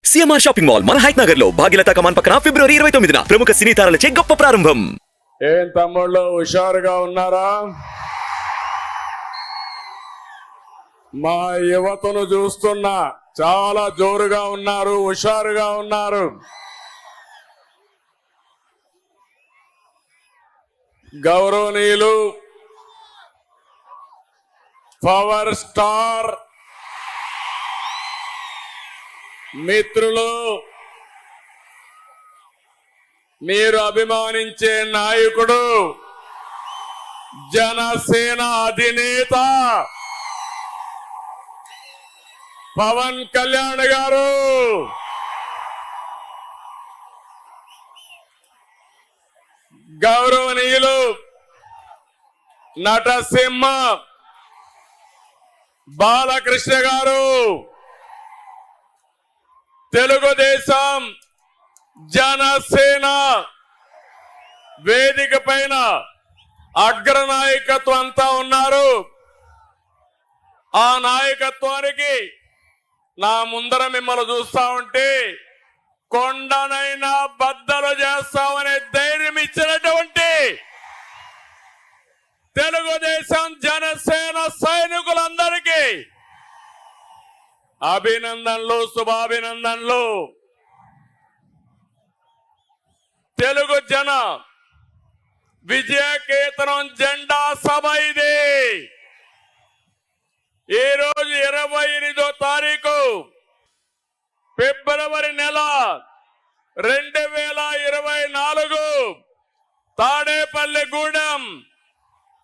CMR shopping mall మన height Nagar లో భాగ్యలతా కమాన్ పక్కన ఫిబ్రవరి 29న ప్రముఖ సినీ తారలచే గొప్ప ప్రారంభం. ఏం తమ్ముళ్ళు హుషారుగా ఉన్నారా? మా యువతను చూస్తున్నా చాలా జోరుగా ఉన్నారు, హుషారుగా ఉన్నారు. గౌరవనీయులు పవర్ స్టార్ మిత్రులు, మీరు అభిమానించే నాయకుడు, జనసేన అధినేత పవన్ కళ్యాణ్ గారు, గౌరవనీయులు నటసింహ బాలకృష్ణ గారు, తెలుగుదేశం జనసేన వేదిక పైన అగ్రనాయకత్వం అంతా ఉన్నారు. ఆ నాయకత్వానికి నా ముందర మిమ్మల్ని చూస్తా ఉంటే కొండనైనా బద్దలు చేస్తామనే ధైర్యం ఇచ్చినటువంటి తెలుగుదేశం జనసేన సైనికులందరికీ అభినందనలు, శుభాభినందనలు. తెలుగు జన విజయకేతనం జెండా సభ ఇది. ఈ రోజు 28వ తారీఖు ఫిబ్రవరి నెల 2024 తాడేపల్లిగూడెం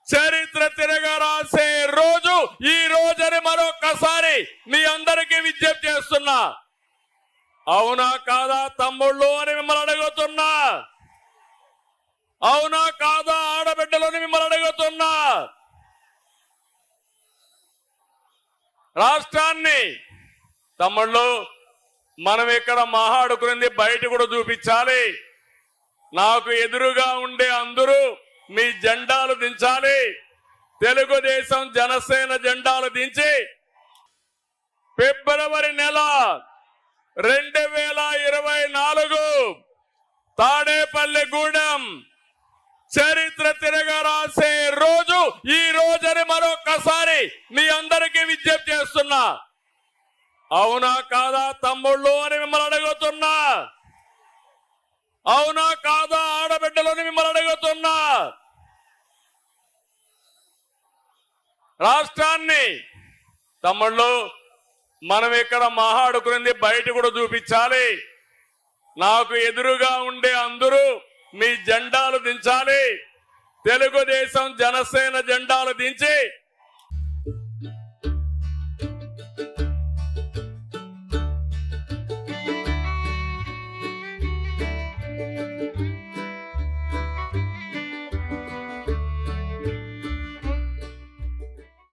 చరిత్ర తిరగరాసే రోజు ఈ రోజని మరొకసారి మీ అందరికీ విజ్ఞప్తి చేస్తున్నా. అవునా కాదా తమ్ముళ్ళు అని మిమ్మల్ని అడుగుతున్నా. అవునా కాదా ఆడబిడ్డలు అని మిమ్మల్ని అడుగుతున్నా. రాష్ట్రాన్ని తమ్ముళ్ళు మనం ఇక్కడ మాట్లాడుకునేది బయట కూడా చూపించాలి. నాకు ఎదురుగా ఉండే అందరూ మీ జెండాలు దించాలి. తెలుగుదేశం జనసేన జెండాలు దించి ఫిబ్రవరి నెల 2024 తాడేపల్లిగూడెం చరిత్ర తిరగరాసే రోజు ఈ రోజని మరొకసారి మీ అందరికీ విజ్ఞప్తి చేస్తున్నా. అవునా కాదా తమ్ముళ్ళు అని మిమ్మల్ని అడుగుతున్నా. అవునా కాదా ఆడబిడ్డలు అని మిమ్మల్ని అడుగుతున్నా. రాష్ట్రాన్ని తమ్ముళ్ళు మనం ఇక్కడ మాట్లాడుకునేది బయట కూడా చూపించాలి. నాకు ఎదురుగా ఉండే అందరూ మీ జెండాలు దించాలి. తెలుగుదేశం జనసేన జెండాలు దించి